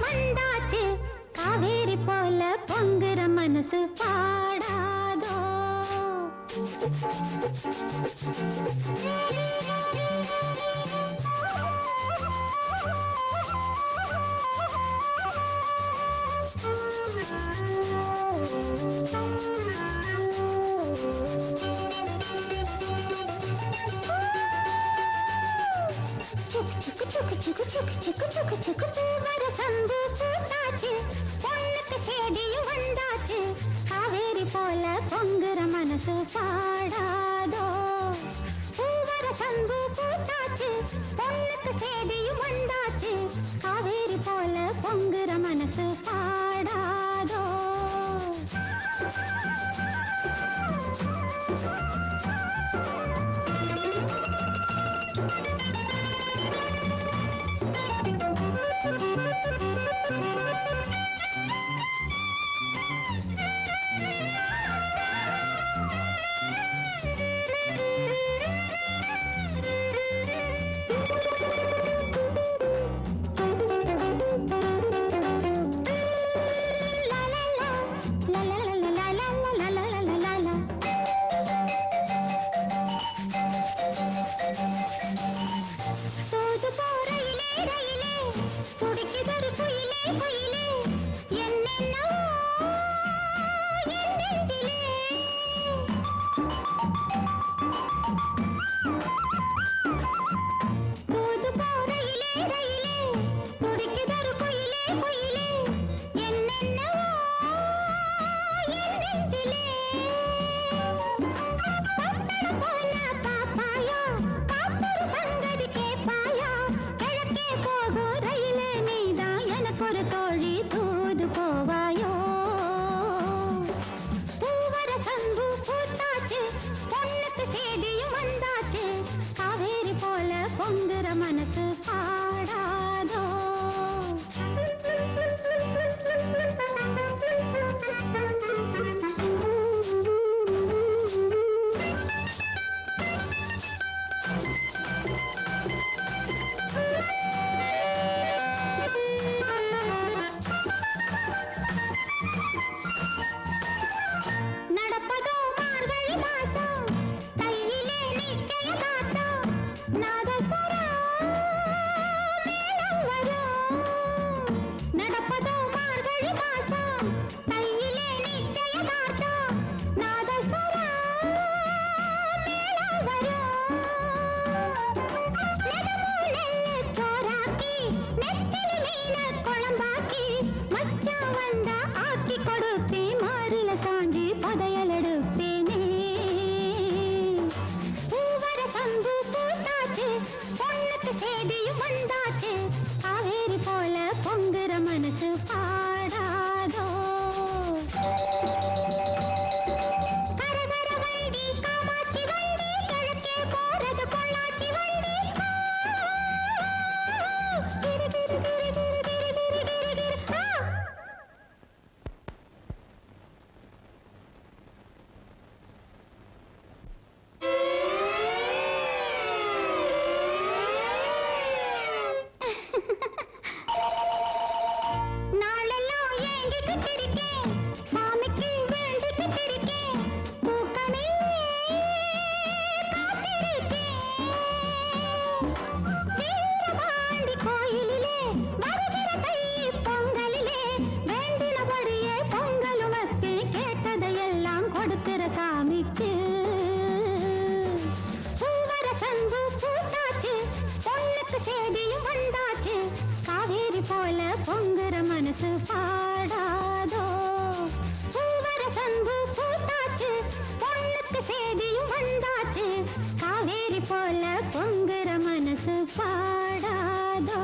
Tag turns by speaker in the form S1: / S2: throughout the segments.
S1: வந்தாச்சு காவேரி போல பொங்குற மனசு பாடாதோ சம்பு பூத்தாச்சு பொண்ணுக்கு சேதியும் வந்தாச்சு காவேரி போல பொங்குற மனசு பாடாதோ பூவர சம்பு பூத்தாச்சு பொண்ணுக்கு சேதியும் வந்தாச்சு காவேரி போல பொங்குற மனசு பாடாதோ மனசு பாடாதோ நடப்பதோ மார்கழி மாசம் கையிலே நிச்சய காத்தம் நாதஸ்வரம் மேளம் வரும் நடப்பதோ மார்கழி மாசம் கையிலே நிச்சய காத்தம் நாதஸ்வரம் மேளம் வரும் நெடுமூலை சோறாக்கி நெத்திலி மீன குழம்பாக்கி மச்சான் வந்தா ஆக்கி கொடுப்பே மாறில சாஞ்சி பதையல் எடுப்பேனே பூவர சம்பு பூத்தாச்சு பொண்ணுக்கு சேதியும் வந்தாச்சு காவேரி போல பொங்குற மனசு பாடாதோ கரகர வண்டி காமாட்சி வண்டி கிழக்கே போறது பொள்ளாச்சி வண்டி கிரு கிரு கிரு கிரு கிரு கிரு கிரு கிரு நாளெல்லாம் ஏங்கிக்கிட்டு இருக்கேன் சாமிக்கு வேண்டிக்கிட்டு இருக்கேன் தூக்கமே காத்திருக்கேன் வீரபாண்டி கோயிலிலே வருகிற தை பொங்கலிலே வேண்டினபடியே பொங்கலும் வப்பே கேட்டதையெல்லாம் கொடுக்கிற சாமிக்கு பூவர சம்பு பூத்தாச்சு பொண்ணுக்கு சேதியும் வந்தாச்சு காவேரி போல பொங்குற மனசு பாடாதோ பூவர சம்பு பூத்தாச்சு பொண்ணுக்கு சேதியும் வந்தாச்சு காவேரி போல பொங்குற மனசு பாடாதோ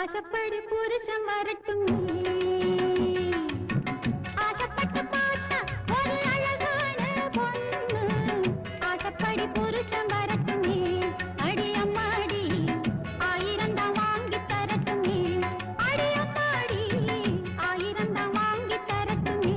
S1: ஆசைப்படி புருஷன் வரட்டும் ஆசைப்பட்டு பார்த்தா ஒரு அழகான பொண்ணு ஆசைப்படி புருஷன் வரட்டுமே அடி அம்மாடி ஆயிரம் தான் வாங்கி தரட்டுமே அடி அம்மாடி ஆயிரம் தான் வாங்கி தரட்டுமே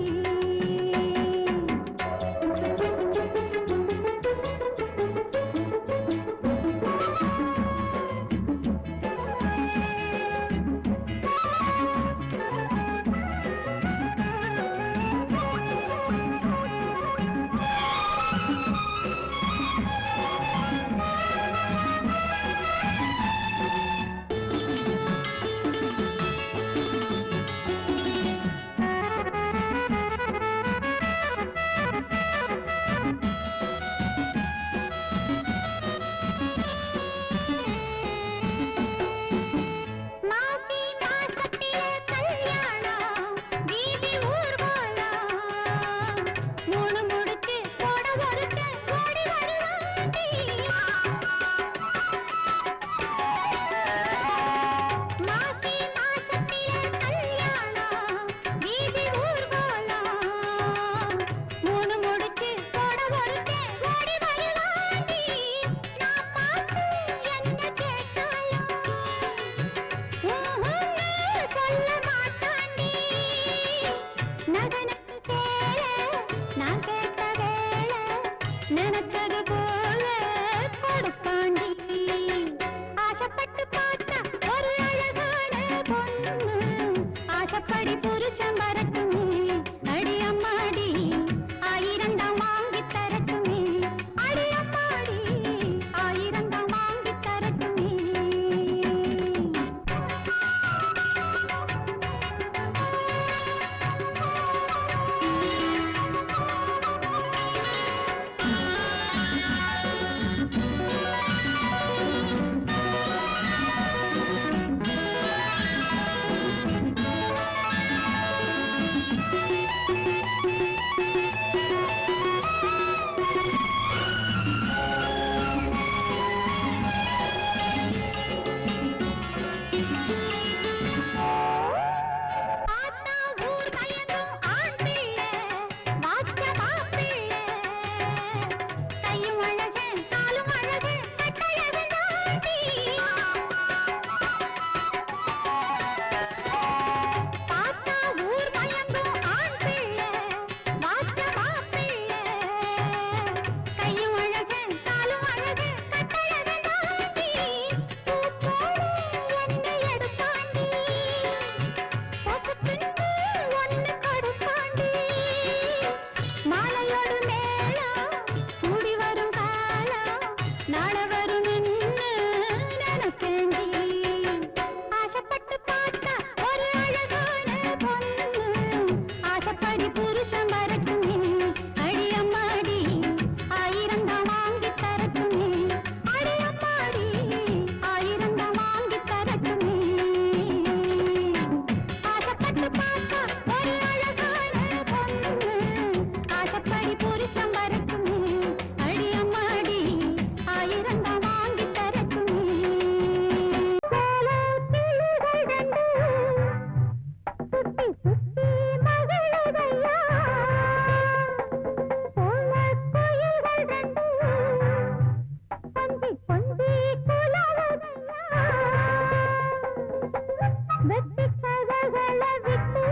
S2: விட்டு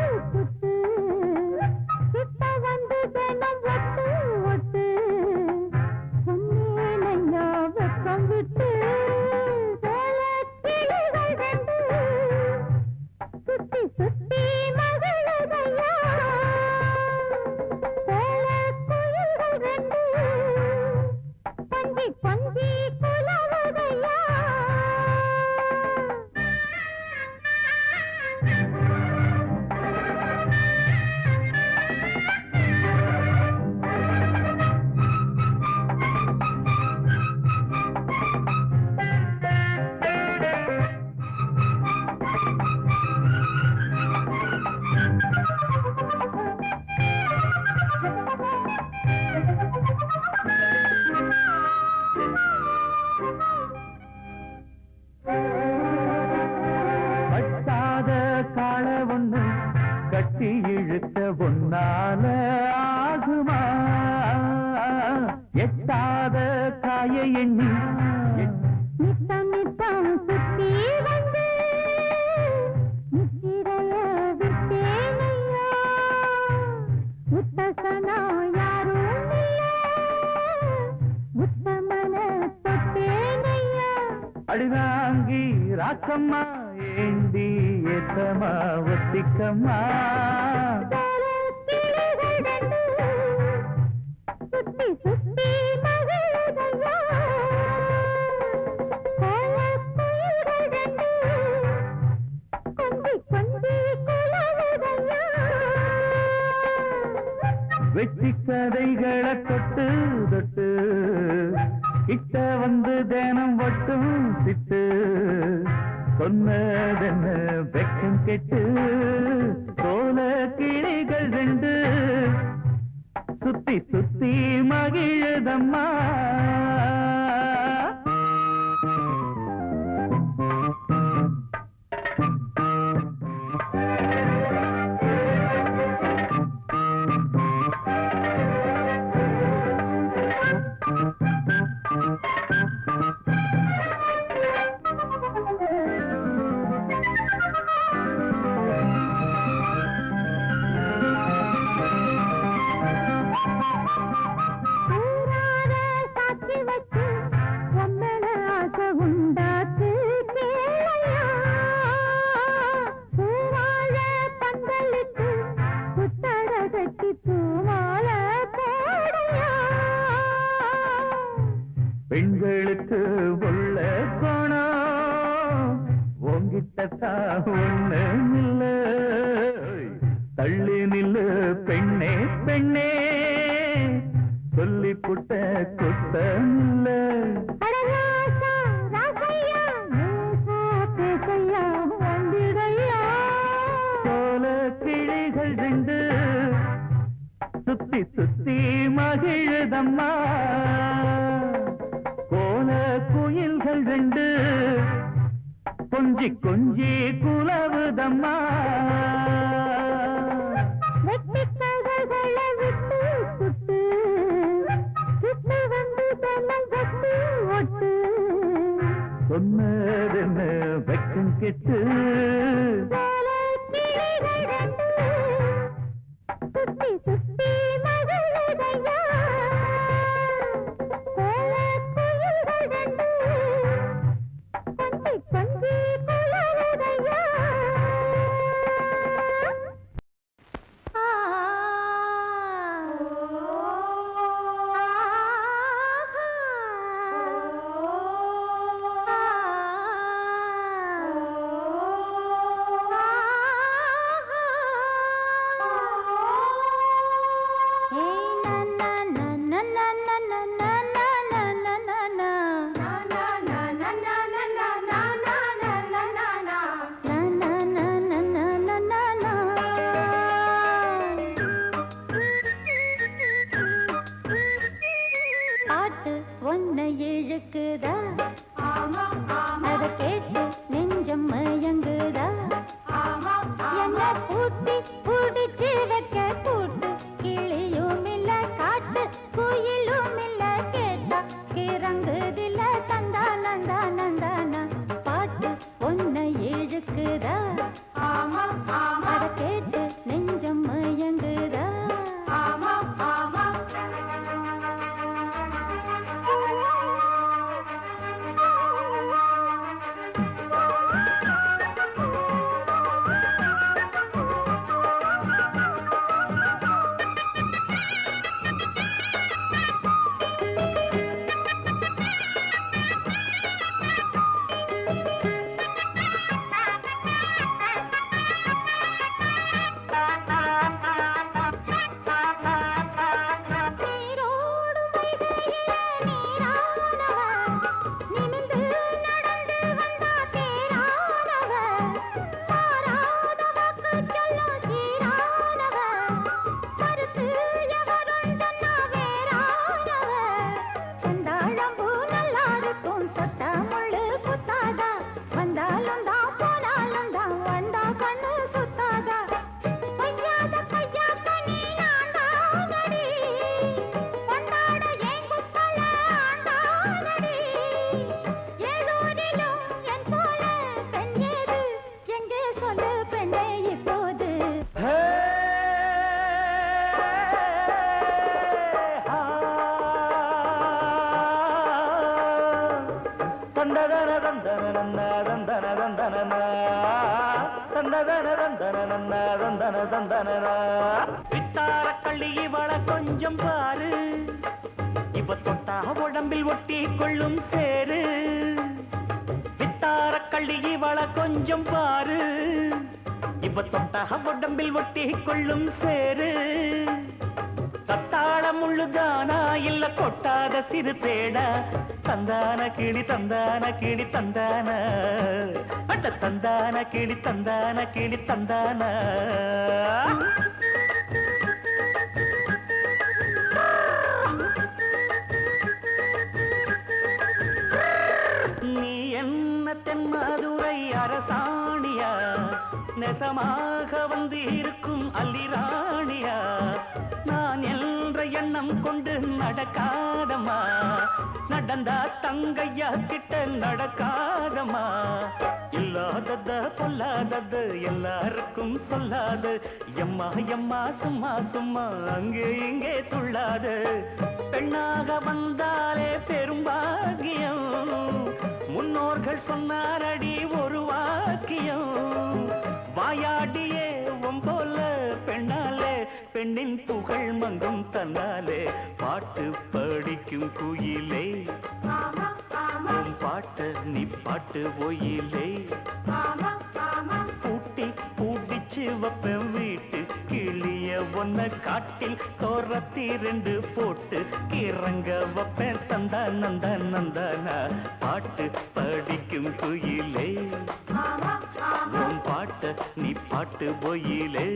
S2: விட்ட வந்து தினம் ஒட்டு ஒட்டு எட்டாத காய எண்ணி
S1: நித்தம் நித்தம் சுத்தி வந்து நித்திரைய விட்டேனையா உத்தசனா யாரும் உத்தமன தொட்டேனையா
S2: அடிதாங்கி ராக்கம்மா ஏந்தி ஏத்தமா ஒத்திக்கம்மா
S1: சுத்தி சுத்தி மகிழுதையா கொஞ்சி கொஞ்சி குலவுதையா
S2: வெட்டி கதைகளை தொட்டு தொட்டு கிட்ட வந்து தினம் ஒட்டும் சிட்டு சொன்னதென்ன வெக்கம் கெட்டு சோல கிளிகள் ரெண்டு சுத்தி சுத்தி மகிழுதம்மா பெண்களுக்கு உள்ள கோணம் உங்கிட்ட ஒண்ணு இல்ல தள்ளி நில்லு பெண்ணே பெண்ணே சொல்லி புட்ட குத்தம் இல்ல சோல கிளிகள் ரெண்டு சுத்தி சுத்தி மகிழுதம்மா கோல குயில்கள் ரெண்டு கொஞ்சி கொஞ்சி குலவுதம்மா சொன்னதென்ன வெக்கம் கெட்டு
S1: சுத்தி சுத்தி மகிழுதையா கொஞ்சி குலவுதையா பாட்டு ஒன்ன இழுக்குதா அத கேட்டு நெஞ்சம் மயங்குதா என்ன பூட்டி புடிச்சு வைக்க கூட்டு கிளியும் இல்ல காட்டு குயிலும் இல்ல கேட்டா கிறங்குதில்ல தந்தா நந்தா நந்தானா பாட்டு ஒன்ன இழுக்குதா அத கேட்டு நெஞ்சம் மயங்குதா
S2: தந்ததன தந்தன தந்தன தந்தன தந்ததன தந்தன தந்தன தந்தன வித்தார கள்ளி இவள கொஞ்சம் பாரு இவ தொட்டா உடம்பில் ஒட்டி கொள்ளும் சேரு வித்தார கள்ளி இவள கொஞ்சம் பாரு இவ தொட்டா உடம்பில் ஒட்டி கொள்ளும் சேரு சத்தாள முள்ளுதானா இல்ல கொட்டாத சிறு தேடா தந்தான கிளி தந்தான கிளி தந்தான அட்ட தந்தான கிளி தந்தான கிளி தந்தான நீ என்ன தென்மதுரை அரசாணியா நெசமாக வந்து இருக்கும் அல்லிராணியா நான் என்ற எண்ணம் கொண்டு நடக்காதம்மா நடந்தா தங்கையா கிட்ட நடக்காதம்மா இல்லாதத பொல்லாதது எல்லாருக்கும் சொல்லாது எம்மா எம்மா சும்மா சும்மா அங்கே இங்கே துள்ளாது பெண்ணாக வந்தாலே பெரும்பாகியம் முன்னோர்கள் சொன்னாரடி ஒரு வாக்கியம் வாயாடியே போல பெண்ணாலே பெண்ணின் புகழ் மங்கும் தன்னாலே பாட்டு படிக்கும் குயிலே உன் பாட்ட நீ பாட்டு ஒயிலே பூட்டி பூட்டிச்சு வப்பேன் வீட்டு கிளிய ஒன்ன காட்டில் தோரத்தி ரெண்டு போட்டு கிறங்க வப்பேன் தந்தா நந்தா நந்தானா பாட்டு படிக்கும் குயிலே உன் பாட்ட நீ பாட்டு ஒயிலே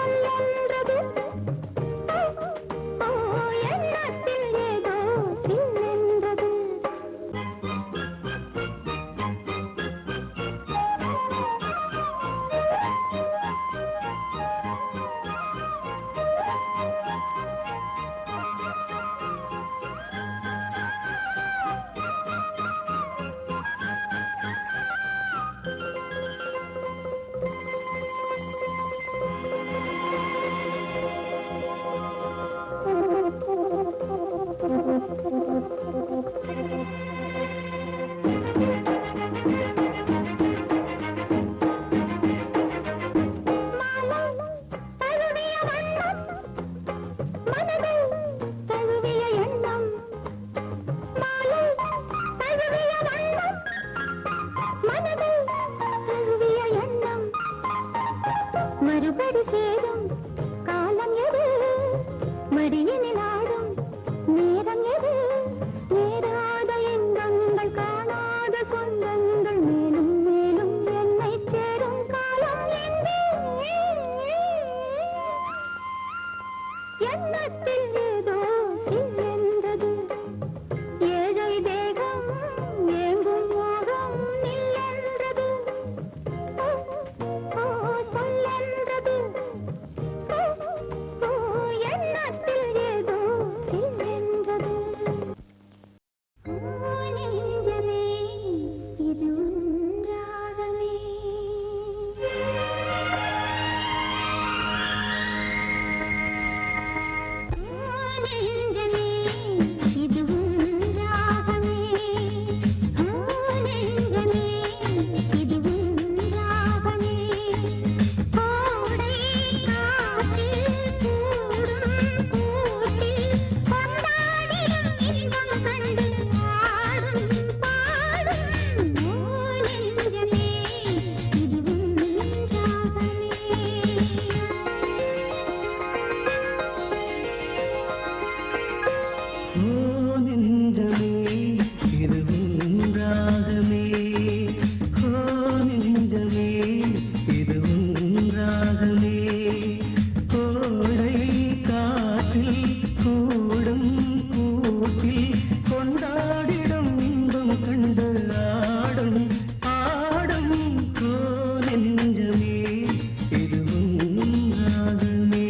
S1: சொல்லென்றது ஒருபடி சேரும் காலம் எது மடியினில் ஆடும் நேரம் எது நேராத இன்பங்கள் காணாத சொந்தங்கள் மேலும் மேலும் என்னை சேரும் காலம் எண்ணத்தில் ஏதோ சில்லென்றது ஏழை தேகம் ஏங்கும் மோகம் நில்லென்றது சொல்லென்றது எண்ணத்தில் ஏதோ சில்லென்றது நெஞ்சமே இது உன்றாகவே நெஞ்சமே இது உன்றாகவே நெஞ்சமே இது உன்றாகவே கோடை காற்றில் கூடும் கூட்டில் கொண்டாடிடும் இன்பம் கண்டு ஆடும் பாடும் நெஞ்சமே இது உன்றாகவே
S2: ஓ நெஞ்சமே இது உன்றாகமே ஓ நெஞ்சமே இது உன்றாகமே கோடை காற்றில் கூடும் கூட்டில் கொண்டாடிடும் இன்பம் கண்டு ஆடும் ஆடும் ஓ நெஞ்சமே இது உன்றாகமே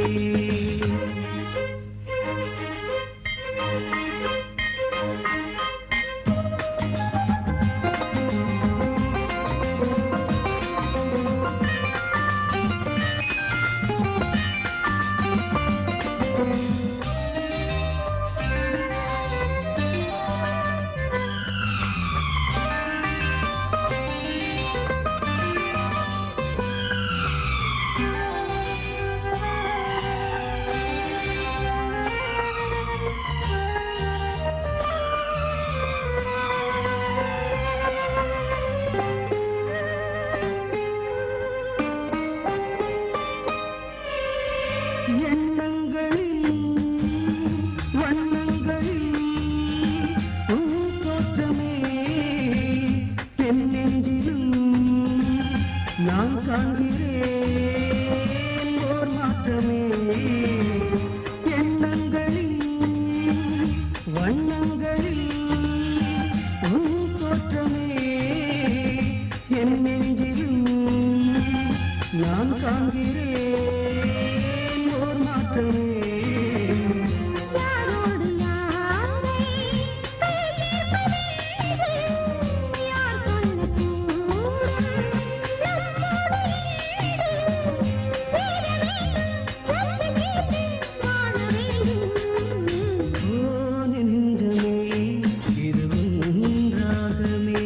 S2: எண்ணங்களில் வண்ணங்களில் உன் தோற்றமே என் நெஞ்சிலும் நான் காண்கிறேன் ஓர் மாற்றமே எண்ணங்களில் வண்ணங்களில் உன் தோற்றமே என் நெஞ்சிலும் நான் காண்கிறேன் ஓர் மாற்றமே
S1: யாரோடு யாரை பேசியிருப்பது யார் சொல்லக்கூடும் நம்மோடு ஈடு சேர வேண்டும் ஒன்று சேர்ந்து வாழ வேண்டும்
S2: ஓ நெஞ்சமே இது உன்றாகமே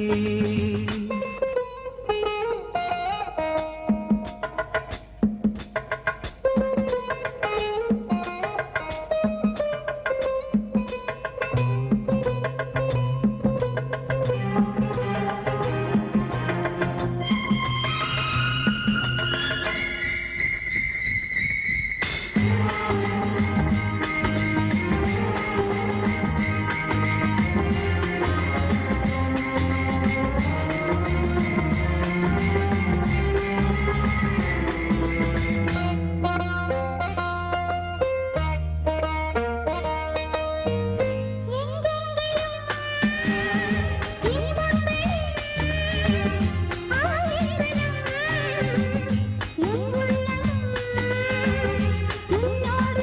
S1: என்னோடு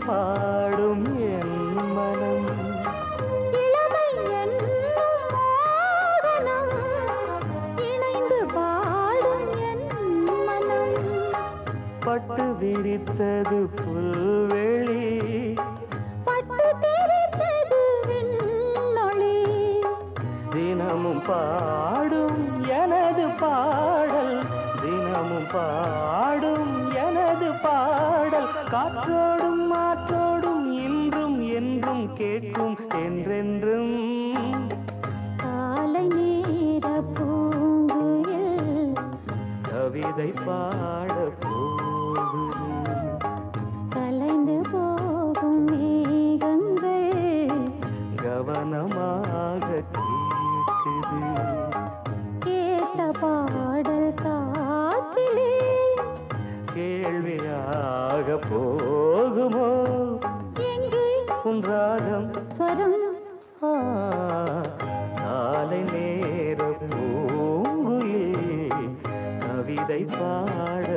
S2: பாடும் என் மனம்
S1: இளமை என்னும் மோகனம் இணைந்து பாடும் என் மனம்
S2: பட்டு விரித்தது புல்வெளி
S1: பட்டு தெரித்தது விண்ணொளி
S2: தினமும் பாடும் எனது பாடல் தினமும் பாடும் எனது பாடல் காற்றோடும் மாற்றோடும் இன்றும் என்றும் கேட்கும் என்றென்றும்
S1: காலை நேர பூங்குயில்
S2: கவிதை பாட போகுது
S1: கலைந்து போகும் மேகங்கள்
S2: கவனமாக கேட்குது
S1: கேட்ட பாடல் காற்றிலே
S2: கேள்வியாக போகுமோ
S1: எங்கே
S2: உன் ராகம்
S1: ஸ்வரம்
S2: காலை நேர பூங்குயில் கவிதை பாட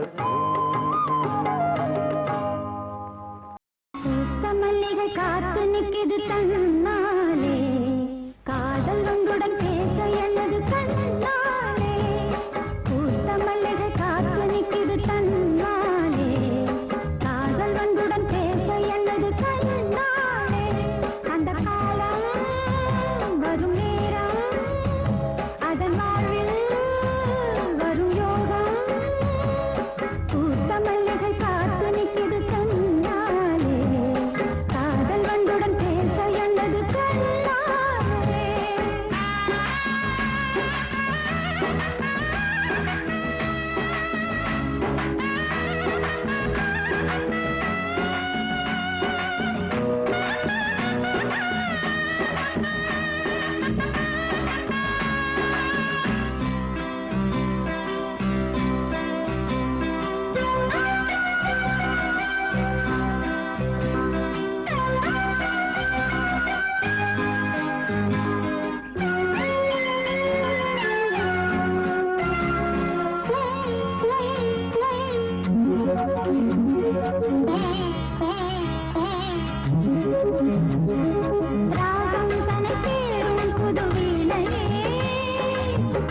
S1: பூத்த மல்லிகை காத்து நிற்குது தன்னாலே காதல் உங்களுடன் பேச எண்ணது கண்ணாலே பூத்த மல்லிகை காத்து நிற்குது தன்னாலே காதல் உங்களுடன் பேச எண்ணது கண்ணாலே அந்த காலம் வரும் நேரம் அதன் வாழ்வில் வரும் யோகம் பூத்த மல்லிகை காத்து நிற்குது தன்னாலே காதல் வண்டுடன் பேச எண்ணது கண்ணாலே ராகம் தனை தேடும் புது வீணையே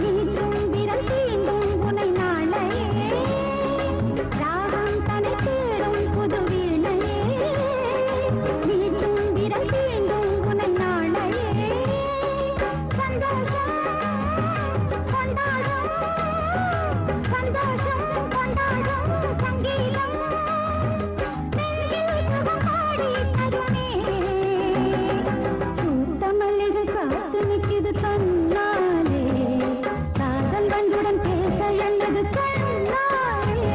S1: நீட்டும் விரல் தீண்டும் உனை நாளையே ராகம் தனை தேடும் புது வீணையே நீட்டும் விரல் தீண்டும் உனை நாளையே சந்தோஷம் கொண்டாடும் சங்கீதம் நெஞ்சில் சுகம் பாடி தருமே பூத்த மல்லிகை காத்து நிற்குது கண்ணாலே காதல் வண்டுடன் பேச எண்ணது கண்ணாலே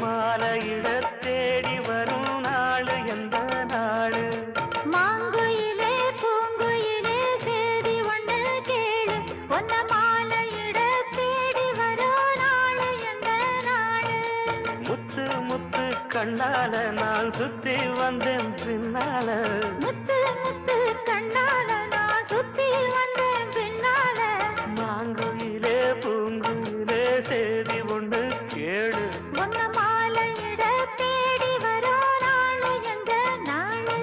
S2: மாலையிட தேடி வரும் நாளு எந்த நாளு
S1: மாங்குயிலே பூங்குயிலே சேதி ஒண்ணு கேளு ஒன்ன மாலையிட தேடி வரும் நாளு எந்த நாளு
S2: முத்து முத்து கண்ணால நான் சுத்தி வந்தேன் பின்னால
S1: முத்து முத்து கண்ணால நான் சுத்தி வந்தேன் பின்னால
S2: மாங்குயிலே பூங்குயிலே சேதி ஒண்ணு கேளு
S1: ஒன்ன மாலையிட தேடி வரும் நாளு எந்த நாளு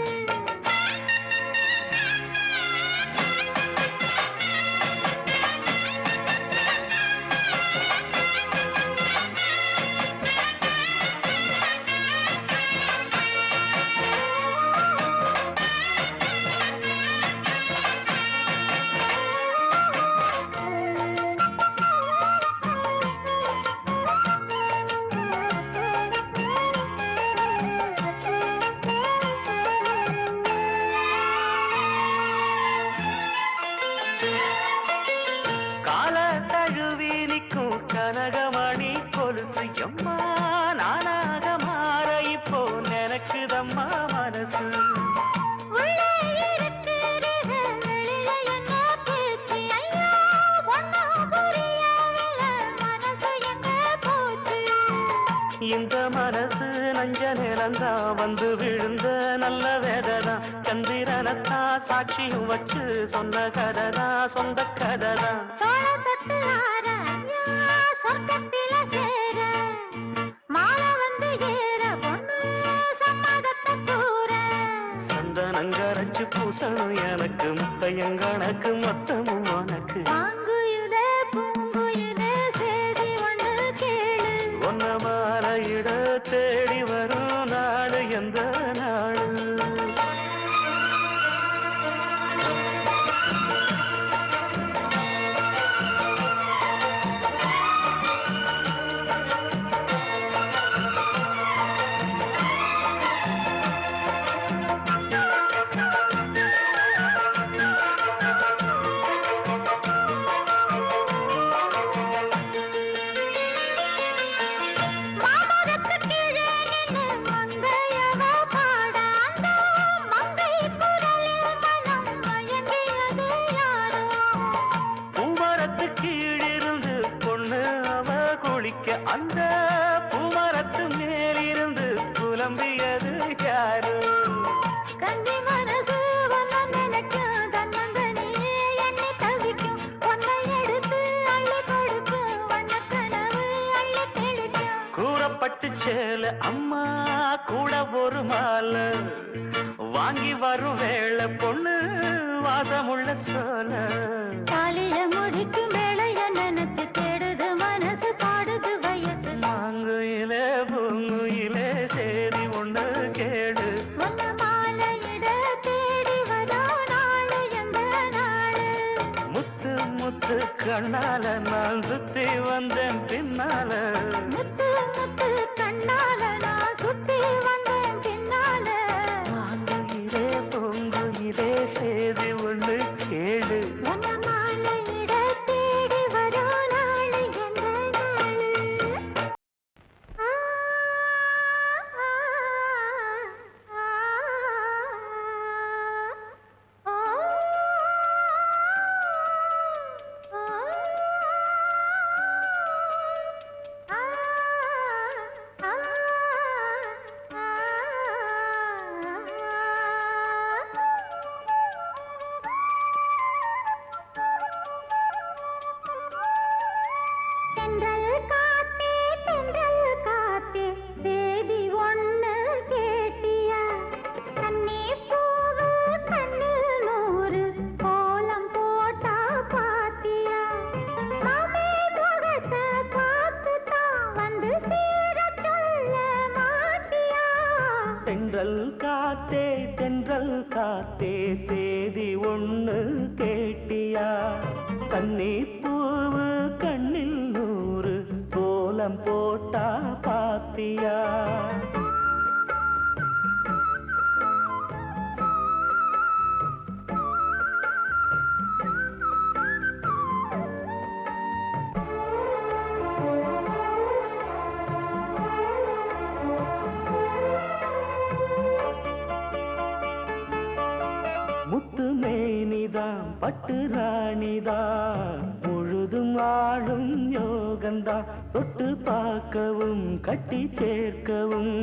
S2: கால தழுவி நிற்கும் கனகமணி கொலுசு எம்மா நானாக மாற இப்போ நினைக்குதம்மா மனசு
S1: உள்ளே இருக்கிறது வெளியே என்ன பேச்சு ஐயா ஒண்ணும் புரியவில்லை மனசு எங்க போச்சு
S2: இந்த மனசு நஞ்ச நிலந்தா வந்து விழுந்த நல்ல வேததான் சந்திரனத்தான் சாட்சியும் வச்சு சொன்ன கதைதான் சொந்த கதைதான்
S1: தோள தொட்டு ஆற ஐயா சொர்க்கத்தில சேர மாலை வந்து ஏற பொண்ணு சம்மதத்தை கூற
S2: சந்தனங்கரைச்சு பூசணும் எனக்கு முத்தையங்கணக்கு மொத்தமும் உனக்கு
S1: மாங்குயிலே பூங்குயிலே சேதி ஒண்ணு கேளு
S2: ஒன்ன மாலையிட தேடி வரும் நாடு எந்த நாடு
S1: மாமரத்து கீழே நின்னு மங்கையவ பாட அந்த மங்கை குரலில் மனம் மயங்கியது யாரோ
S2: பூமரத்து கீழிருந்து பொண்ணு அவ குளிக்க அந்த பூமரத்து மேலிருந்து புலம்பியது யாரு
S1: கன்னி மனசு ஒன்ன நினைக்கும் தன்னந்தனியே எண்ணி தவிக்கும் ஒன்னை எடுத்து அள்ளி கொடுக்கும் வண்ணக்கனவு அள்ளி தெளிக்கும்
S2: கூறப்பட்டு சேல அம்மா கூட ஒரு மாலை வாங்கி வரும் வேளை பொண்ணு வாசமுள்ள சோல
S1: தாலிய முடிக்கும் வேளைய நினைச்சு தேடுது மனசு பாடுது வயசு
S2: மாங்குயிலே பூங்குயிலே சேதி ஒண்ணு கேடு
S1: ஒன்ன மாலையிட தேடி வரோ நாளு எந்த நாளு
S2: முத்து முத்து கண்ணால நான் சுத்தி வந்தேன் பின்னால
S1: முத்து முத்து கண்ணால நான் சுத்தி வந்தேன் பின்னால
S2: மாங்குயிலே பூங்குயிலே சேதி ஒண்ணு கேடு
S1: ஒன்ன மாலையிட தேடி வரோ நாளு எந்த நாளு ஆ, ஆ, ஆ, ஆ, தென்றல் காத்தே தேதி ஒண்ணு கேட்டியா கண்ணே பூவு கண்ணில் நூறு கோலம் போட்டா பாத்தியா மாமே முகத்தை பார்த்து தான் வந்து சேர சொல்ல மாட்டியா
S2: தென்றல் காத்தே சேதி ஒண்ணு கேட்டியா கண்ணி பூவு கண்ணில் நூறு கோலம் போட்டா பாத்தியா நீதான் பட்டு ராணிதான் முழுதும் ஆளும் யோகந்தான் தொட்டு பார்க்கவும் கட்டி சேர்க்கவும்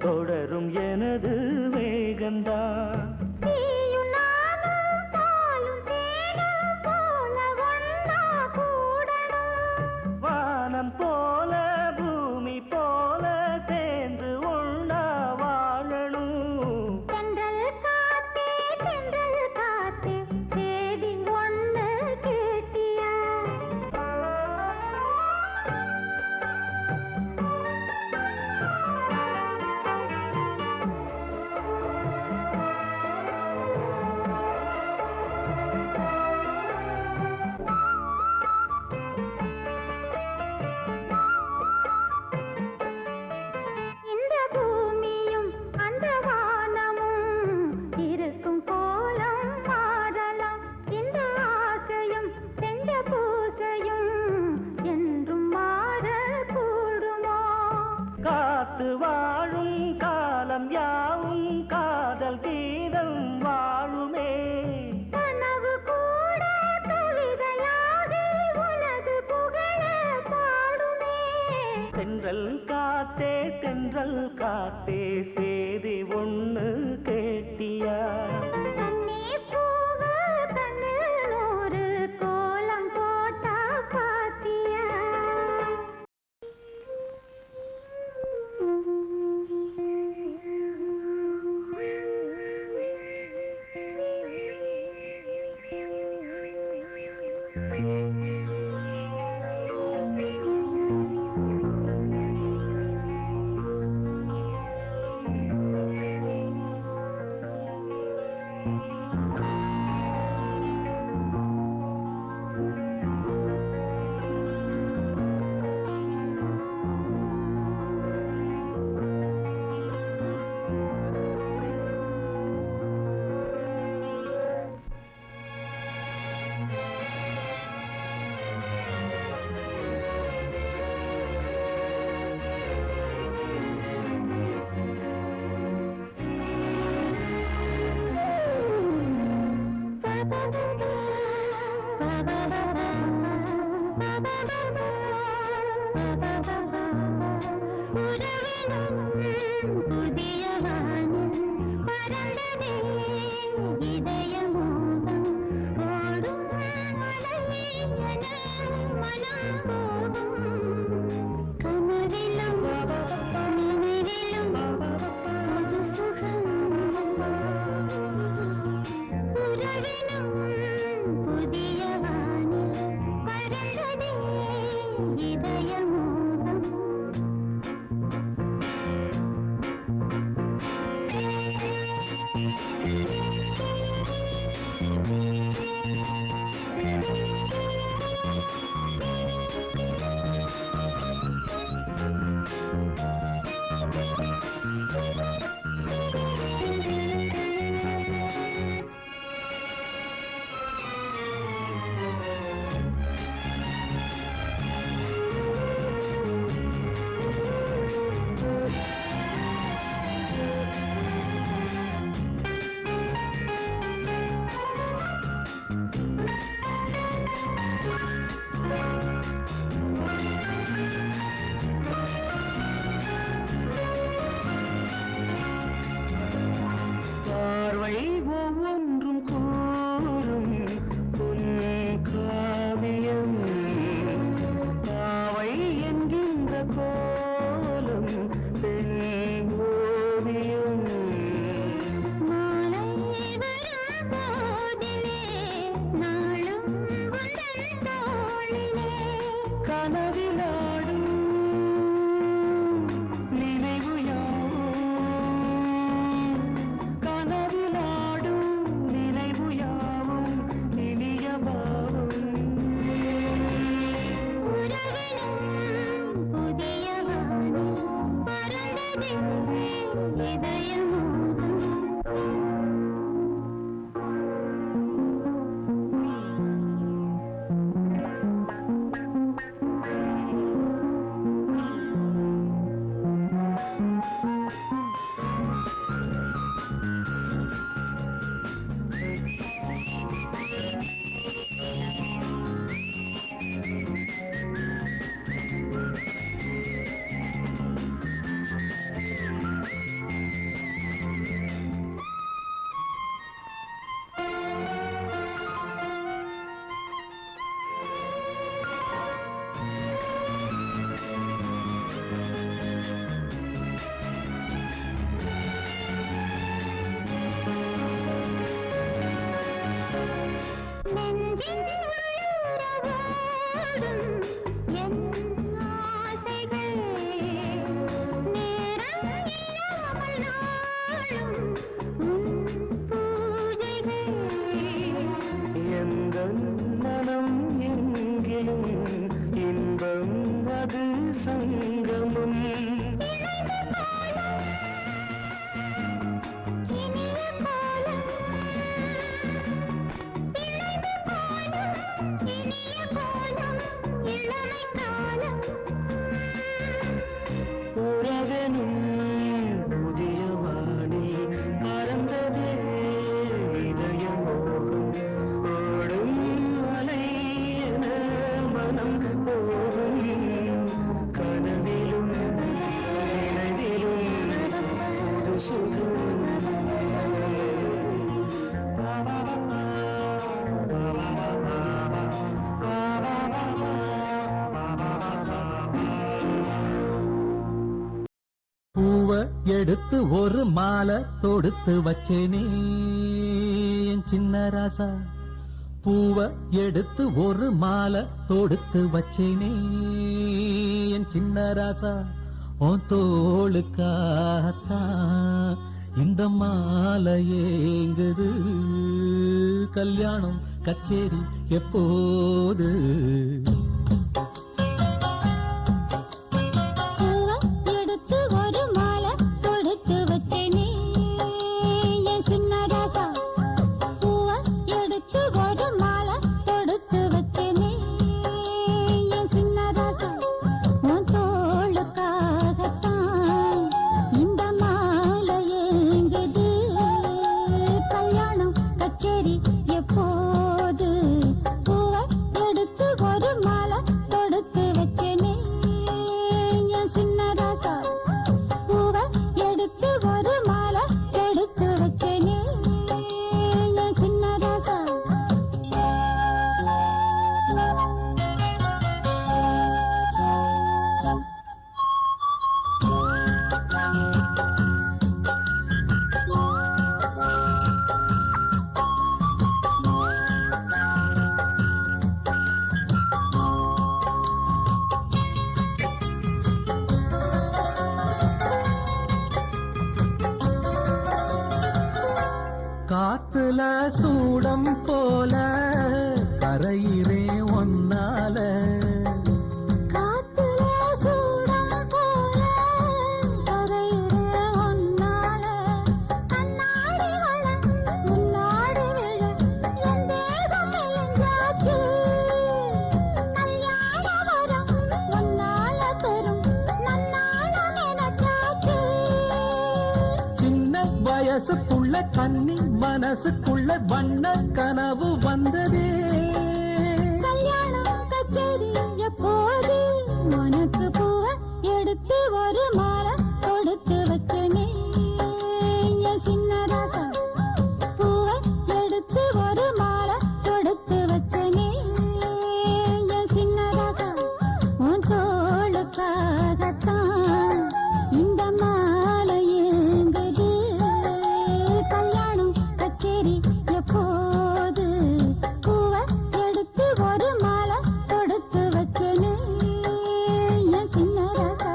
S2: தொடரும் எனது வேகந்தான் வானம் போல பூமி போல சேர்ந்து ஒண்ணா வாழணும்
S1: தென்றல் காத்தே சேதி ஒண்ணு கேட்டியா இந்த பூமியும் அந்த வானமும் இருக்கும் கோலம் மாறலாம் இந்த ஆசையும் செஞ்ச பூசையும் என்றும் மாற கூடுமோ
S2: காத்து வாழும் காலம் யாவும் காதல் கீதம் வாழுமே
S1: கனவு கூட கவிதையாகி உனது புகழ பாடுமே
S2: தென்றல் காத்தே சேதி ஒண்ணு கேட்டியா
S1: கண்ணீர் பூவ கண்ணில் நூறு கோலம் போட்டா பாத்தியா
S3: பூவ எடுத்து ஒரு மாலை தொடுத்து வச்சேனே என் சின்ன ராசா. பூவ எடுத்து ஒரு மாலை தொடுத்து வச்சேனே என் சின்ன ராசா. உன் தோளுக்காகத்தான் இந்த மாலை ஏங்குது. கல்யாணம் கச்சேரி எப்போது? காத்துல சூடம் போல கரையிறே ஒன்னால.
S1: காத்துல சூடம் போல கரையிறே ஒன்னால. கண்ணாடி வளம் முன்னாடி விழ என் தேகம் மெலிஞ்சாச்சு. கல்யாண வரம் ஒன்னால பெரும் நன்னால நினைச்சாச்சு.
S3: சின்ன வயசுக்குள்ள கன்னி மனசுக்குள்ள வண்ண கனவு வந்ததே.
S1: கல்யாணம் கச்சேரி எப்போது? உனக்கு பூவ எடுத்து ஒரு மாலை கொடுத்து வச்சனே என் சின்ன ராசா. பூவ எடுத்து ஒரு மாலை கொடுத்து வச்சனே என் சின்ன ராசா. உன் தோளுக்காகத்தான் இந்த மாலை ஏங்குது. கல்யாணம் கச்சேரி எப்போது? பூவ எடுத்து ஒரு மாலை கொடுத்து வச்சனே என் சின்ன ராசா.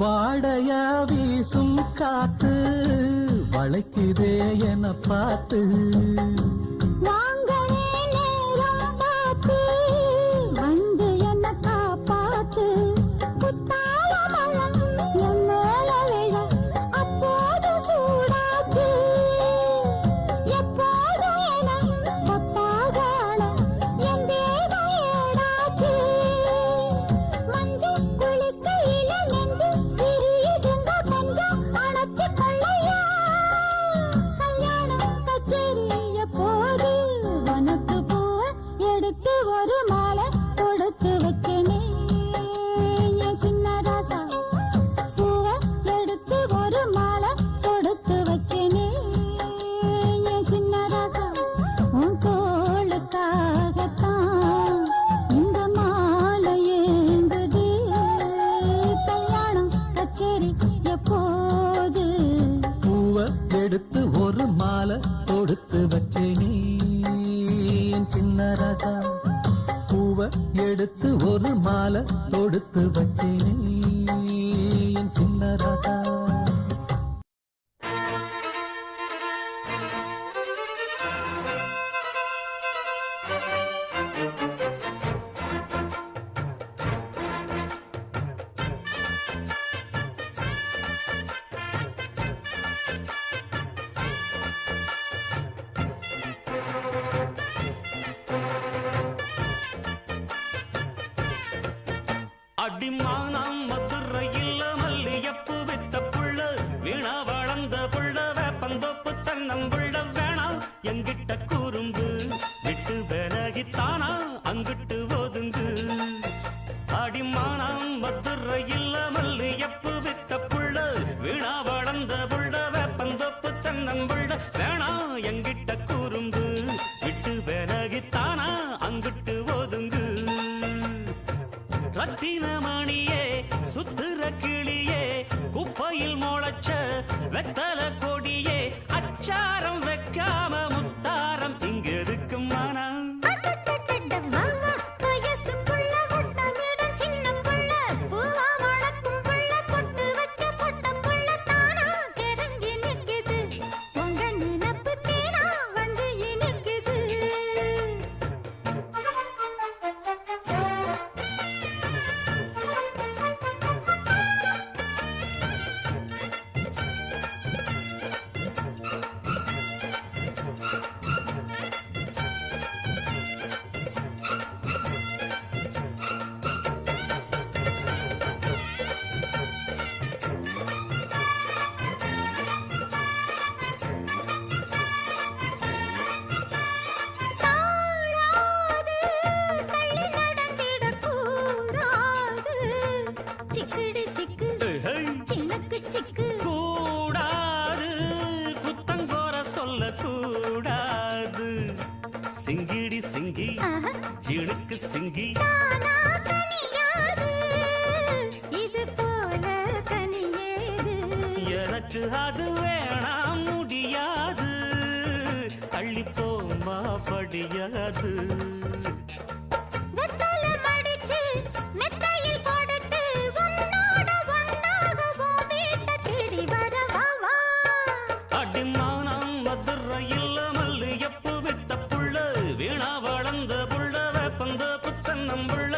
S3: வாடைய வீசும் காத்து வளைக்குதே என பார்த்து.
S1: வாங்களே நேரம் பார்த்து வந்து என்ன காப்பாத்து. புத்தால மழம் என் மேல விழ அப்போது சூடாச்சு. எப்போதும் என ஒத்தாக அழ என் தேகம் ஏடாச்சு. மஞ்சு குளிக்கையில நெஞ்சு விரியுதுங்க கொஞ்சம் அணைச்சு கொள்ளையா. கல்யாணம் கச்சேரி எப்போது? உனக்கு பூவ எடுத்து ஒரு மாலை கொடுத்து வச்சனே என் சின்ன ராசா. பூவ எடுத்து ஒரு மாலை கொடுத்து வச்சனே என் சின்ன ராசா. உன் தோளுக்காகத்தான் இந்த மாலை ஏங்குது. கல்யாணம் கச்சேரி எப்போது?
S3: பூவ எடுத்து ஒரு மாலை தொடுத்து வச்சேனே என் சின்ன ராசா. பூவ எடுத்து ஒரு மாலை தொடுத்து வச்சேனே என் சின்ன ராசா.
S2: அடிமானம் மதுரையில் மல்லியப்பு வித்த புள்ள எங்கிட்ட குறும்பு விட்டு விலகித்தானா அங்கிட்டு ஒதுங்கு அடிமானம் மதுரையில் மல்லு எப்பு வித்த புள்ள வீணா வளர்ந்த புள்ள வேப்பந்தொப்பு தென்னம்புள்ள வேணா எங்கிட்ட குறும்பு விட்டு விலகித்தானா அங்கிட்டு ஒதுங்கு ரத்தினமணியே சுத்துற கிளியே குப்பையில் முளைச்ச வெத்தல கொடியே அச்சாரம் வைக்காம முத்தாரம் இங்க இருக்கு மனம் கூடாது குத்தங்கோர சொல்ல கூடாது சிங்கிடி சிங்கி ஜிணுக்கு சிங்கி எனக்கு அது வேணாம் முடியாது தள்ளிப்போமா படியாது அடிமானம் மதுரையில் மல்லு எப்பு வித்த புள்ள வீணா வளர்ந்த புள்ள வேப்பந்த புத்தன்னம் புள்ள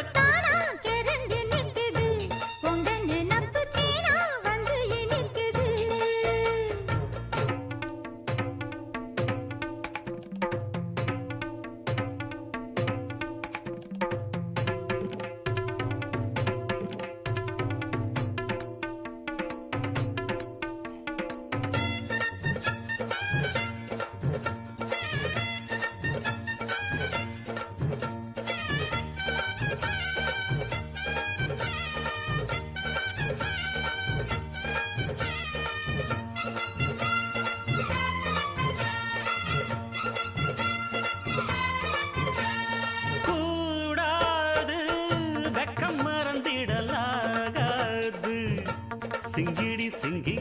S2: சிங்கிடி சிங்கி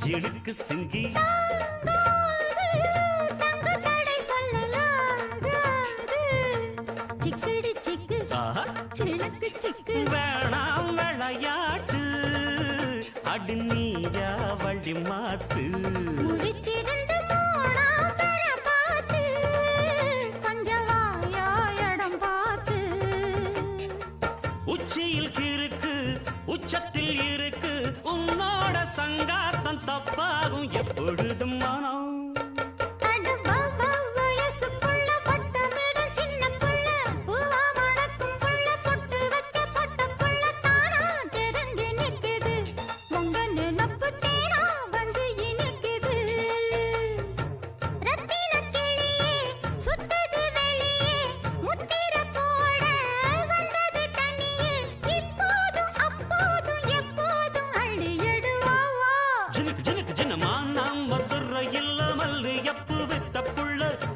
S2: ஜிடுக்கு சிங்கி வேணாம் விளையாட்டு அடி நீயா வழி மாத்து உச்சியில் கிறுக்கு உச்சத்தில் இருக்கு உன்னோட சங்காத்தம் தப்பாகும் எப்பொழுதும் மனம்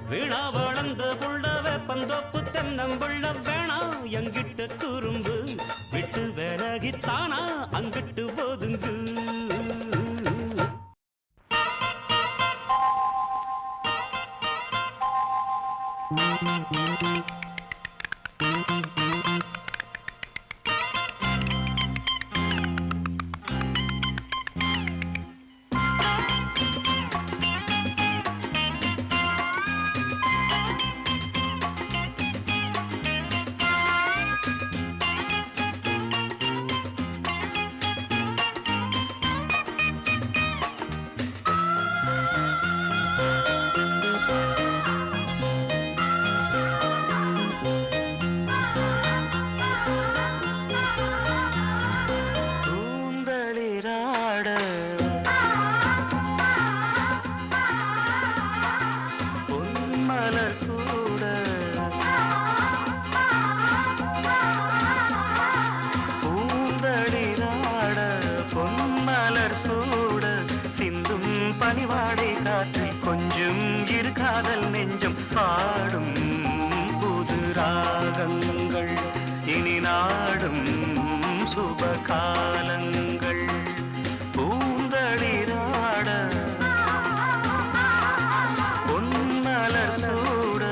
S2: வீணா வளர்ந்த புள்ள வேப்பந்தோப்பு தென்னம்புள்ள வேணா எங்கிட்ட குறும்பு விட்டு விலகித்தானா அங்கிட்டு போதுங்கு காதல் நெஞ்சம் பாடும் புது ராகங்கள் இனி நாடும் சுபகாலங்கள் பூந்தளிராட பொன்மலர் சூட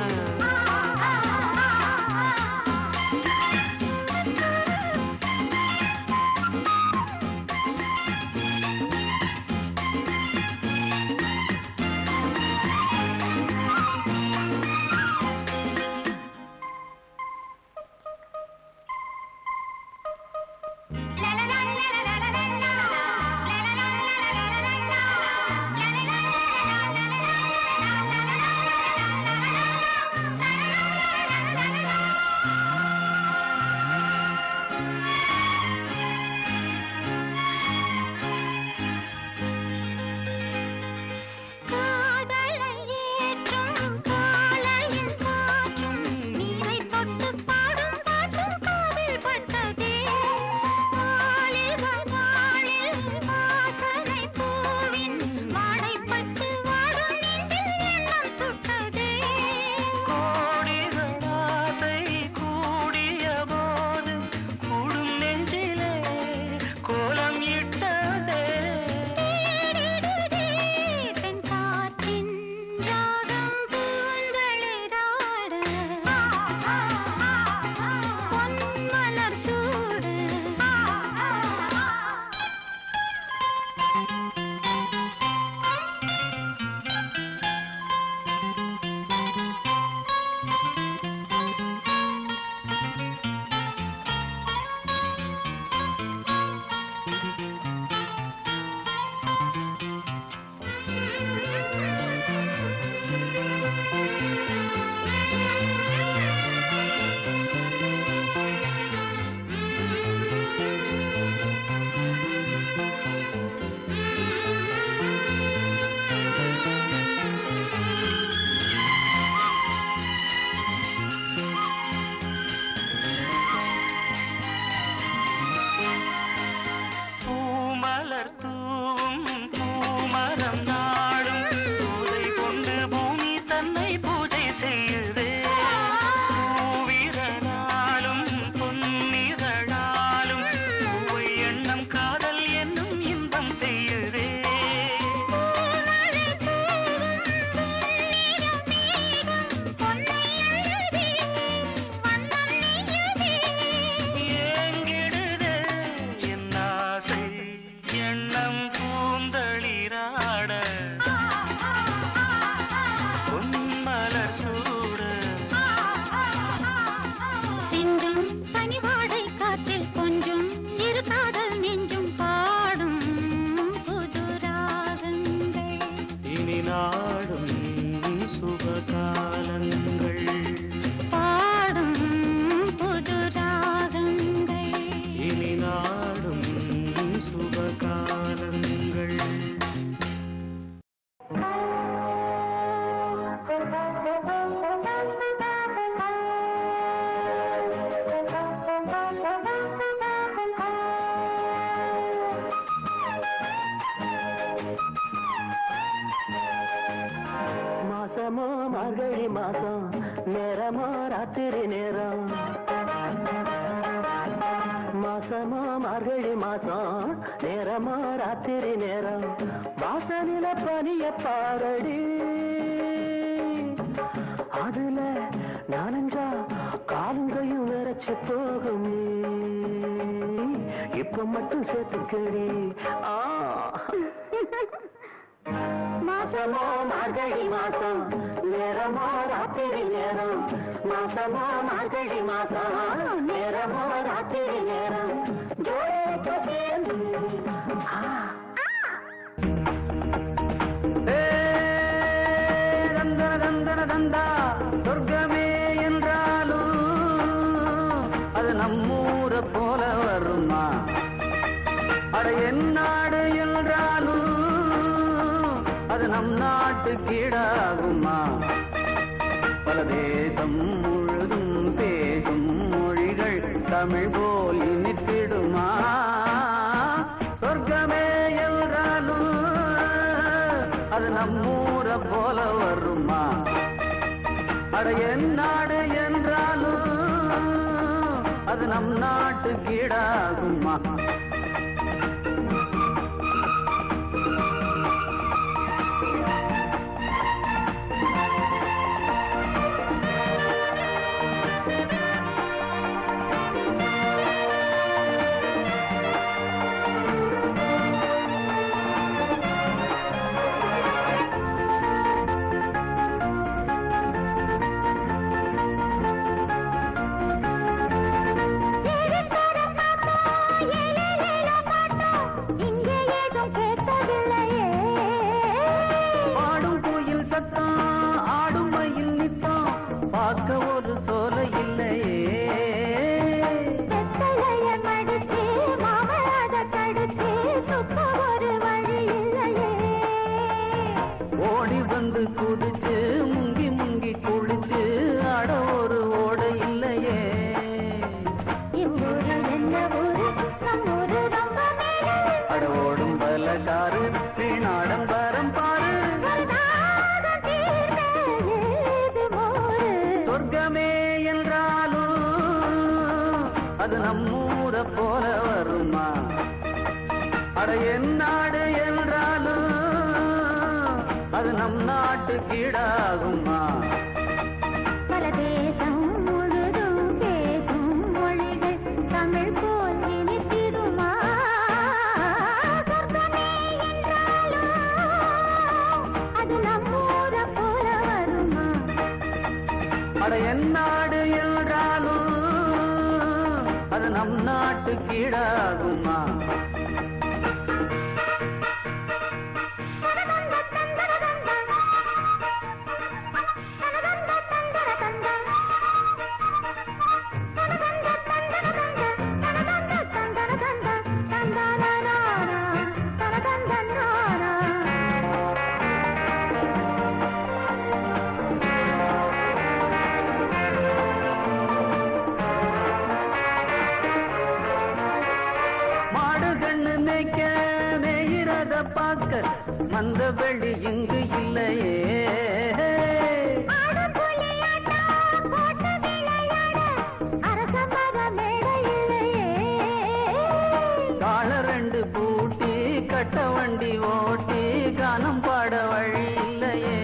S3: தமிழ் போல் இனித்திடுமா சொர்க்கமே என்றாலும் அது நம்மூர போல வருமா அட என் நாடு என்றாலும் அது நம் நாட்டு கீடாகுமா? அது நம்மூர போல வருமா? அட என் நாடு என்றாலும் அது நம் நாட்டு கீடாகுமா?
S1: பல தேசம் முழுதும் பேசும் மொழிகள் தமிழ் போல் இனித்திடுமா? சொர்க்கமே என்றாலும் அது நம்மூர போல வருமா?
S3: அட என் நாடு என்றாலும் அது நம் நாட்டு கீடாகுமா? மந்த வெளி இங்கு இல்லையே, கால ரெண்டு பூட்டி கட்ட வண்டி ஓட்டி கானம் பாட வழி இல்லையே,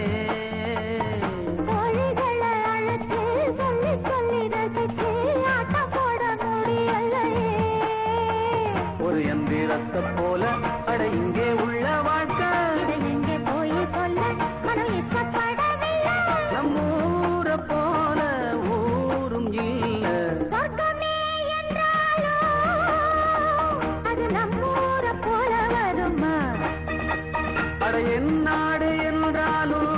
S3: ஒரு எந்திரத்தை போல அட இங்கே உள்ள வாழ்க்கை
S1: எங்கே போய் சொல்ல மனம் இஷ்டப்படவில்லை.
S3: நம்மூர போல ஊரும் இல்ல.
S1: சொர்க்கமே என்றாலும் அது நம்மூர போல வருமா?
S3: அட என் நாடு என்றாலும்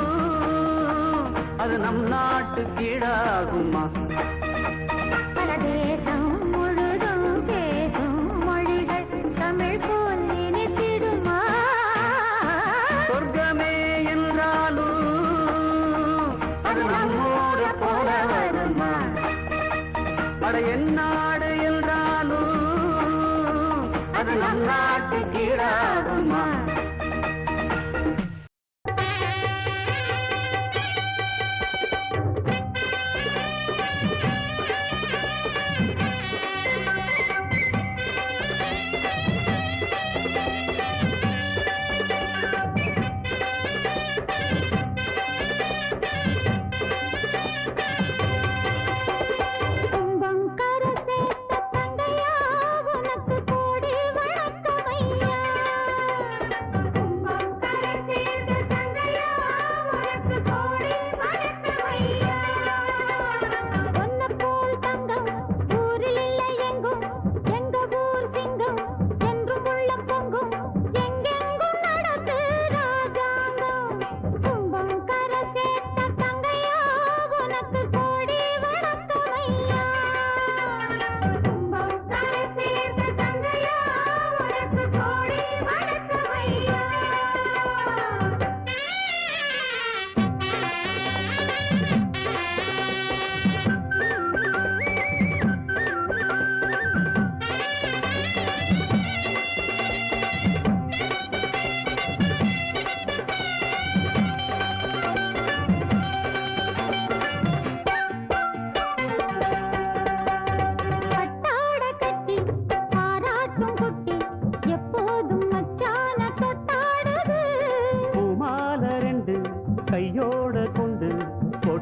S3: அது நம் நாட்டு கீடாகுமா?
S1: பல தேசம் முழுதும் பேசும் மொழிகள் தமிழ் போல் இனித்திடுமா?
S3: சொர்க்கமே என்றாலும் அது நம்மூர போல வருமா? அட என் நாடு என்றாலும் அது நம் நாட்டு கீடாகுமா?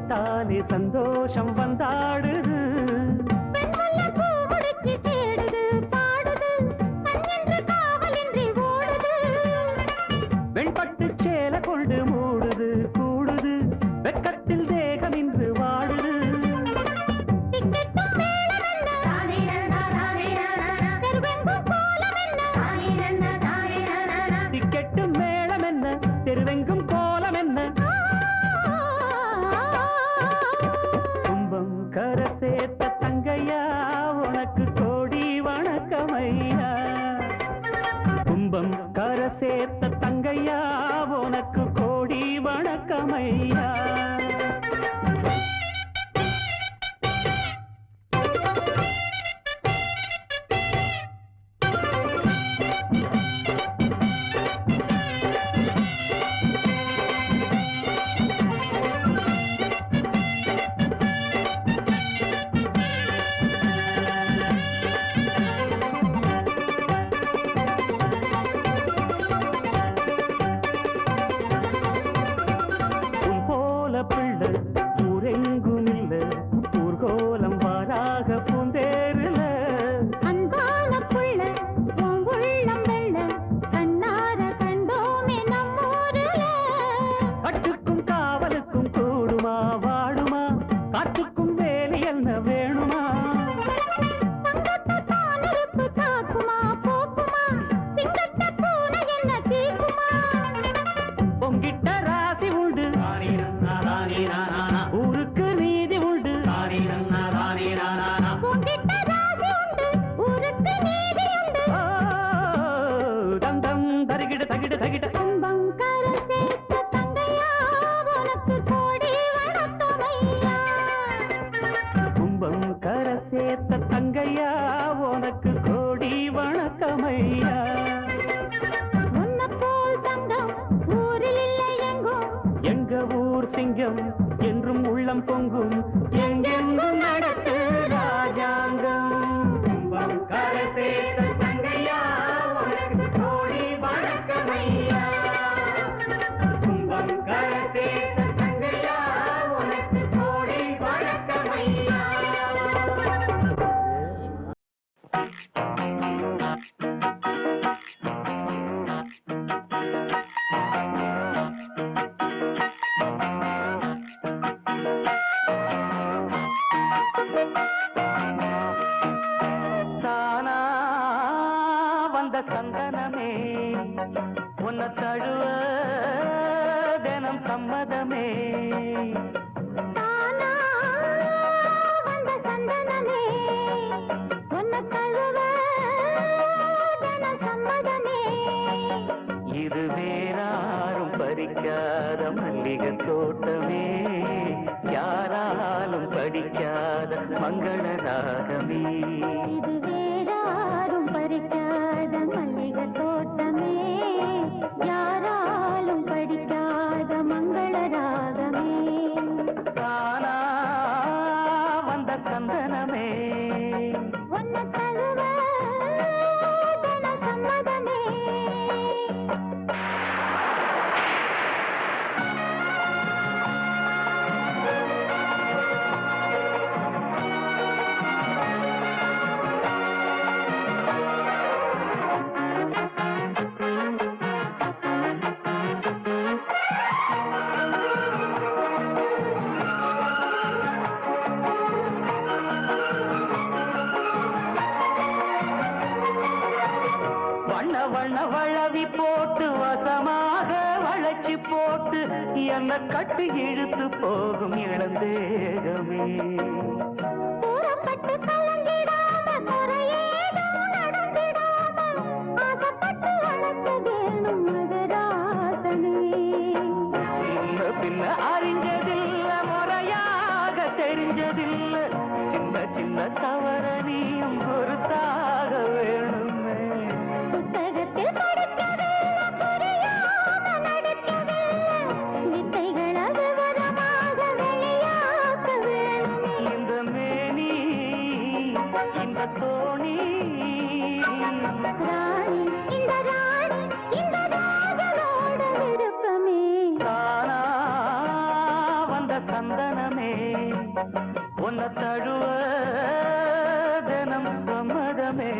S2: தொட்டாலே சந்தோஷம் வந்தாடுது. வெண்பட்டு சேல கொண்டு மூடுது கூடுது வெக்கத்தில் தேகம் இன்று வாடுது. டிக்கெட்டும் மேளம் என்ன தெருவெங்கும் கோலம் என்ன கும்பம் கரை சேர்த்த தங்கையா உனக்கு கோடி வணக்கமையா. கும்பம் கரை சேர்த்த தங்கையா உனக்கு கோடி வணக்கமையா. ஊருக்கு நீதி உண்டு. தந்தம் தருகிட தகிட தகிட கும்பம் கரை சேர்த்த தங்கையா உனக்கு கோடி வணக்கமையா. கும்பம் கரை சேர்த்த தங்கையா உனக்கு கோடி வணக்கமையா. உன்ன போல் தங்கம் ஊரில் இல்லை எங்கும் எங்க ஊர் சிங்கம் என்றும் உள்ளம் பொங்கும் எங்கெங்கும் நடத்து ராஜாங்கம். கும்பம் கரை சேர்த்த தங்கையா உனக்கு கோடி வணக்கமையா. கும்பம் கரை சேர்த்த தங்கையா உனக்கு கோடி வணக்கமையா. தானா வந்த சந்தனமே உன்னை தழுவ தினம் சம்மதமே. தானா வந்த சந்தனமே உன்னை தழுவ தினம் சம்மதமே. இது வேறாரும் பறிக்காத மல்லிகை தோட்டமே யாராலும் படிக்காத மங்கள ராகமே. இது வேறாரும் பறிக்காத மல்லிகை தோட்டமே யாராலும் படிக்காத மங்கள ராகமே. தானா வந்த சந்தனமே உன்னை தழுவ தினம் சம்மதமே. வண்ண வண்ண வளவி போட்டு வசமாக வளைச்சி போட்டு என்ன கட்டி இழுத்து போகும் இளந்தேகமே. கூறப்பட்டு கலங்கிடாம குறையேதும் நடந்திடாம ஆசைப்பட்டு வளர்த்த வேணும் மகராசனே. முன்ன பின்ன அறிஞ்சதில்ல முறையாக தெரிஞ்சதில்ல சின்ன சின்ன தவறனியும் பொறுத்தாக வேணும். சந்தனமே தானே உன்னை தழுவ தினம் சம்மதமே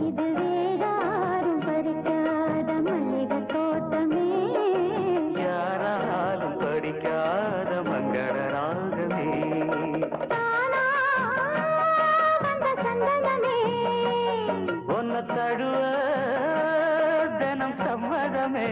S1: இது வேறாரும் பறிக்காத மல்லிகை தோட்டமே
S2: யாராலும் படிக்காத மங்கள ராகமே
S1: தானா வந்த சந்தனமே
S2: உன்னை தழுவ தினம் சம்மதமே